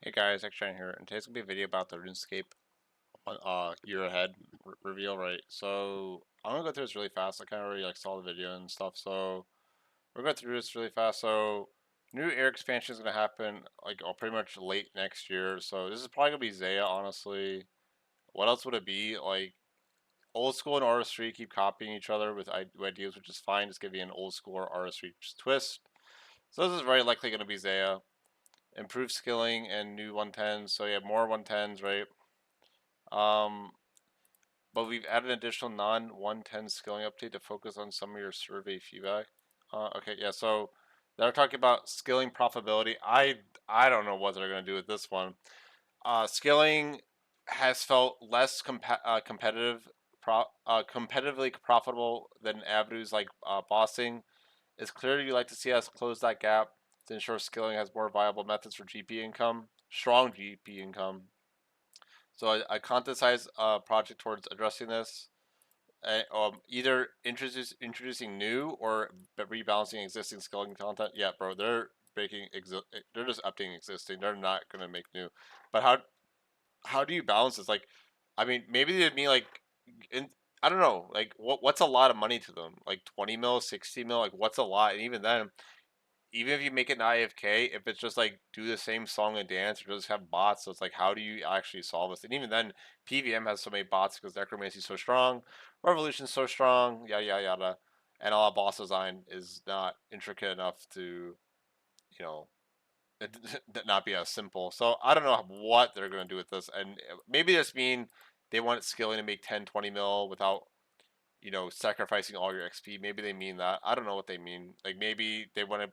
Hey guys, XJ9 here, and today's gonna be a video about the RuneScape year ahead reveal, right? So I'm gonna go through this really fast. I kind of already saw the video and stuff, so we're going through this really fast. So new air expansion is gonna happen pretty much late next year. So this is probably gonna be Zaya, honestly. What else would it be? Like old school and RS3 keep copying each other with ideas, which is fine. Just give you an old school or RS3 twist. So this is very likely gonna be Zaya. Improved skilling and new 110s. So yeah, more 110s, right? Um, but we've added an additional non-110 skilling update to focus on some of your survey feedback. Okay, yeah. So they're talking about skilling profitability. I don't know what they're gonna do with this one. Skilling has felt less competitive, competitively profitable than avenues like bossing. It's clear you like to see us close that gap to ensure skilling has more viable methods for GP income, strong GP income. So I contentize a project towards addressing this, either introducing new or rebalancing existing skilling content. Yeah, bro, they're just updating existing. They're not gonna make new. But how do you balance this? Like, I mean, maybe they'd be like, in, I don't know, like what's a lot of money to them? Like 20 mil, 60 mil, like what's a lot? And even then, even if you make it an IFK, if it's just like do the same song and dance or just have bots, so it's like how do you actually solve this? And even then, PVM has so many bots because Necromancy is so strong, Revolution's so strong, yada yada yada, and a lot of boss design is not intricate enough to, you know, not be as simple. So I don't know what they're gonna do with this, and maybe this mean they want skilling to make 10, 20 mil without, sacrificing all your XP. Maybe they mean that. I don't know what they mean. Like maybe they want to.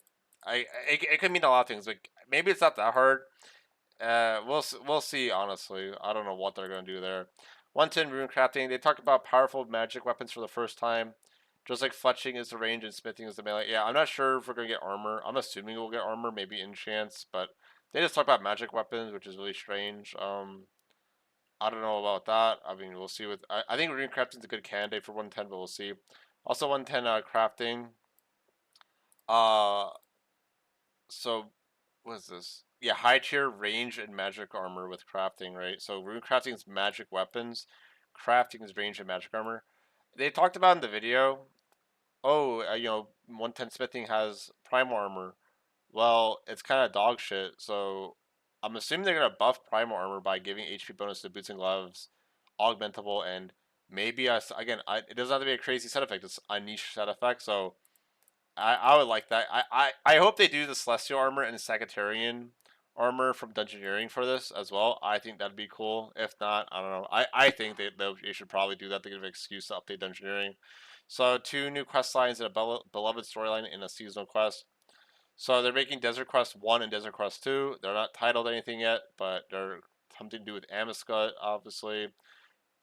It could mean a lot of things. Like maybe it's not that hard. We'll see. Honestly, I don't know what they're gonna do there. 110 rune crafting. They talked about powerful magic weapons for the first time. Just like fletching is the range and smithing is the melee. Yeah, I'm not sure if we're gonna get armor. I'm assuming we'll get armor, maybe enchants, but they just talk about magic weapons, which is really strange. I don't know about that. I mean, we'll see. I think rune crafting is a good candidate for 110, but we'll see. Also, 110 crafting. Uh, so what is this? Yeah, high tier range and magic armor with crafting, right? So rune crafting is magic weapons, crafting is range and magic armor. They talked about in the video. Oh, 110 smithing has primal armor. Well, it's kind of dog shit. So I'm assuming they're gonna buff primal armor by giving HP bonus to boots and gloves, augmentable, and maybe it doesn't have to be a crazy set effect. It's a niche set effect. So I would like that. I hope they do the celestial armor and the Sagittarian armor from Dungeoneering for this as well. I think that'd be cool. If not, I don't know. I think they should probably do that to give an excuse to update Dungeoneering. So 2 new quest lines and a beloved storyline in a seasonal quest. So they're making Desert Quest 1 and Desert Quest 2. They're not titled anything yet, but they're something to do with Amescut, obviously.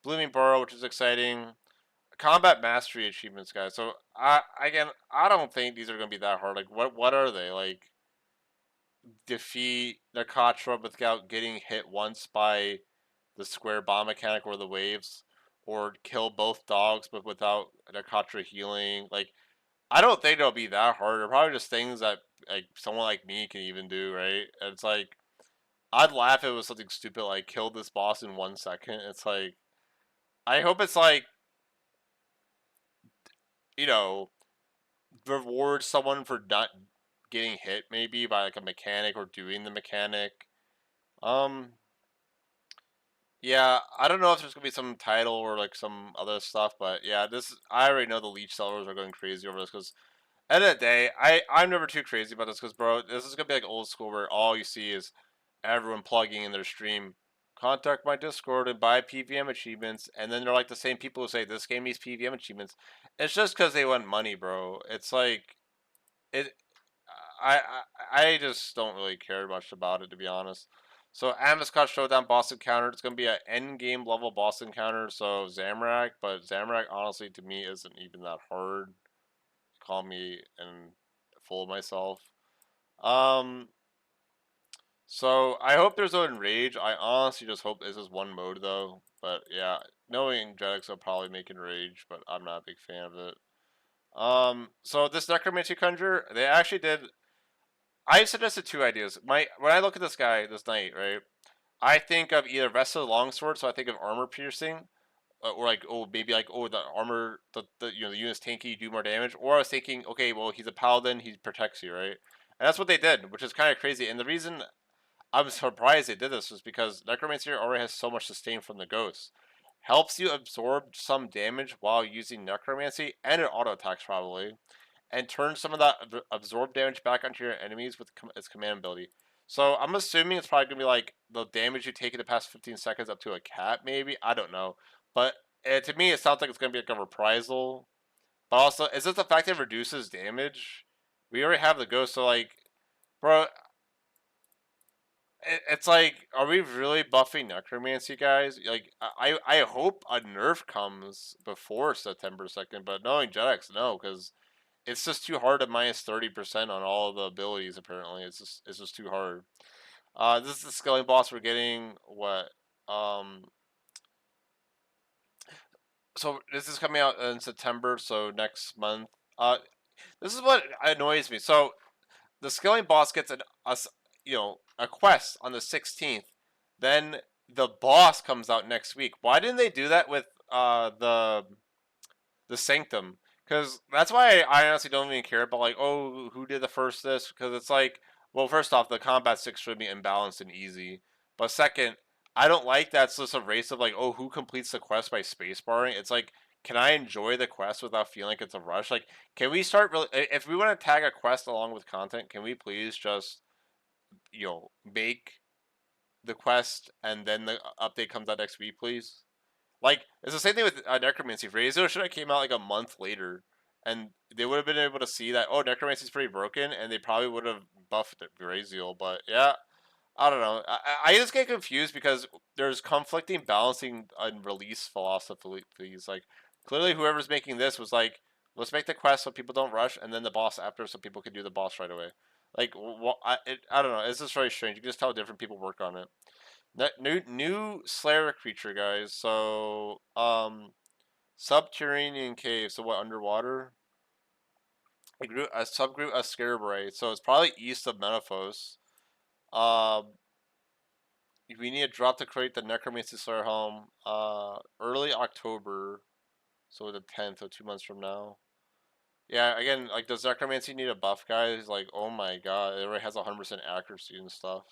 Blooming Burrow, which is exciting. Combat Mastery achievements, guys. So I don't think these are gonna be that hard. Like what are they? Like defeat Nakatra without getting hit once by the square bomb mechanic or the waves, or kill both dogs but without Nakatra healing. Like I don't think they'll be that hard. They're probably just things that like someone like me can even do, right? And it's like I'd laugh if it was something stupid like kill this boss in 1 second. It's like I hope it's like, you know, reward someone for not getting hit maybe by like a mechanic or doing the mechanic. Um yeah, I don't know if there's gonna be some title or like some other stuff, but yeah, this I already know the leech sellers are going crazy over this because at the end of the day, I'm never too crazy about this because, bro, this is gonna be like old school where all you see is everyone plugging in their stream. Contact my Discord and buy PVM achievements, and then they're like the same people who say this game needs PVM achievements. It's just because they want money, bro. It's like it. I just don't really care much about it, to be honest. So Amescot Showdown boss encounter. It's gonna be an end game level boss encounter. So Zamorak, but Zamorak honestly to me isn't even that hard. Call me and full of myself. Um, so I hope there's no enrage. I honestly just hope this is one mode though. But yeah, knowing Dreadix will probably make enrage, but I'm not a big fan of it. So this Necromancy Conjure, they actually did I suggested two ideas. When I look at this guy, this knight, right? I think of either Vesta Longsword, so I think of armor piercing, or like maybe like the armor, the unit's tanky, you do more damage. Or I was thinking, okay, well he's a paladin, he protects you, right? And that's what they did, which is kind of crazy. And the reason I'm surprised they did this is because Necromancy already has so much sustain from the ghost, helps you absorb some damage while using Necromancy, and it auto attacks probably, and turn some of that absorbed damage back onto your enemies with its command ability. So I'm assuming it's probably gonna be like the damage you take in the past 15 seconds up to a cat, maybe. I don't know, but to me, it sounds like it's gonna be like a reprisal. But also, is it the fact that it reduces damage? We already have the ghost, so like, bro, it's like, are we really buffing Necromancy, guys? Like, I hope a nerf comes before September 2nd, but knowing Jetix, no, because it's just too hard to minus 30% on all of the abilities. Apparently, it's just too hard. This is the scaling boss we're getting. What? Um, so this is coming out in September. So next month. This is what annoys me. So the scaling boss gets a quest on the 16th. Then the boss comes out next week. Why didn't they do that with the Sanctum? Because that's why I honestly don't even care about like, oh, who did the first this, because it's like, well, first off, the combat 6 should be imbalanced and easy, but second, I don't like that it's just a race of like, oh, who completes the quest by spacebarring. It's like, can I enjoy the quest without feeling like it's a rush? Like, can we start really, if we want to tag a quest along with content, can we please just make the quest and then the update comes out next week, please? Like, it's the same thing with Necromancy. Razor should have came out like a month later, and they would have been able to see that, oh, Necromancy's pretty broken, and they probably would have buffed Braziel. But yeah, I don't know. I just get confused because there's conflicting balancing and release philosophies. Like, clearly, whoever's making this was like, let's make the quest so people don't rush, and then the boss after so people can do the boss right away. Like, I don't know. It's just very strange. You can just tell different people work on it. New Slayer creature, guys. So subterranean cave. So what, underwater? A subgroup of Scarabray. So it's probably east of Metaphos. Um, we need a drop to create the Necromancy Slayer home. Early October. So the 10th, so 2 months from now. Yeah, again, like, does Necromancy need a buff, guys? Like, oh my god, it already has 100% accuracy and stuff.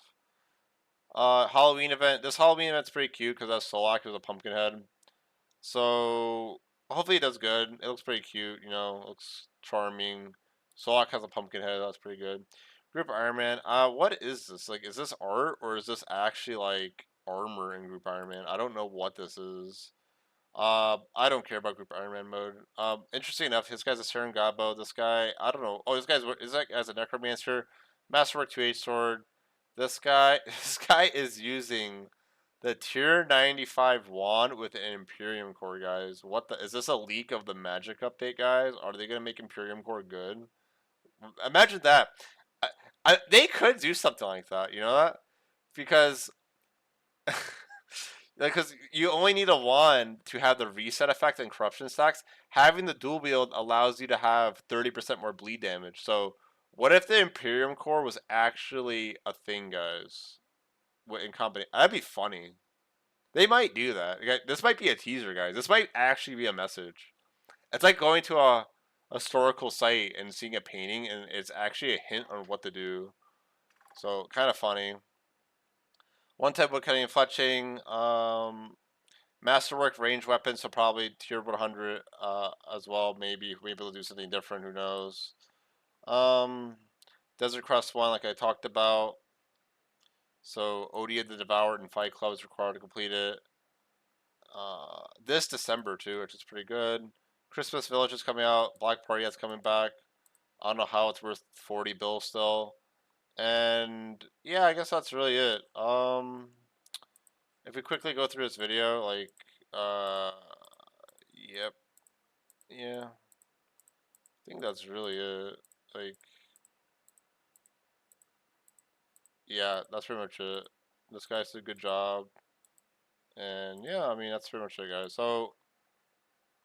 Halloween event. This Halloween event's pretty cute because that's Solak as a pumpkin head. So hopefully it does good. It looks pretty cute, looks charming. Solak has a pumpkin head, that's pretty good. Group Iron Man. What is this? Like, is this art or is this actually like armor in Group Iron Man? I don't know what this is. I don't care about Group Iron Man mode. Interesting enough, his guy's a Saren Godbow. This guy, I don't know. Oh, is that as a Necromancer, Masterwork 2H sword. This guy, this guy is using the tier 95 wand with an Imperium core, guys. What the? Is this a leak of the magic update, guys? Are they gonna make Imperium core good? Imagine that. They could do something like that. You know that? Because because you only need a wand to have the reset effect and corruption stacks. Having the dual wield allows you to have 30% more bleed damage. So what if the Imperium core was actually a thing, guys? In company, that'd be funny. They might do that. This might be a teaser, guys. This might actually be a message. It's like going to a historical site and seeing a painting, and it's actually a hint on what to do. So kind of funny. One type of cutting and fletching. Masterwork range weapons, so probably tier 100 as well. Maybe we'll do something different. Who knows? Um, Desert Crest one, like I talked about. So Odia the Devoured and Fight Club is required to complete it. This December too, which is pretty good. Christmas Village is coming out. Black Party that's coming back. I don't know how it's worth 40 bills still. And yeah, I guess that's really it. If we quickly go through this video, like, yep, yeah, I think that's really it. Like, yeah, that's pretty much it. This guy did a good job, and yeah, I mean that's pretty much it, guys. So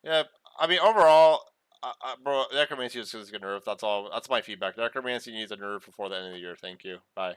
yeah, I mean overall, Bro, Necromancy is just get nerfed. That's all. That's my feedback. Necromancy needs a nerf before the end of the year. Thank you. Bye.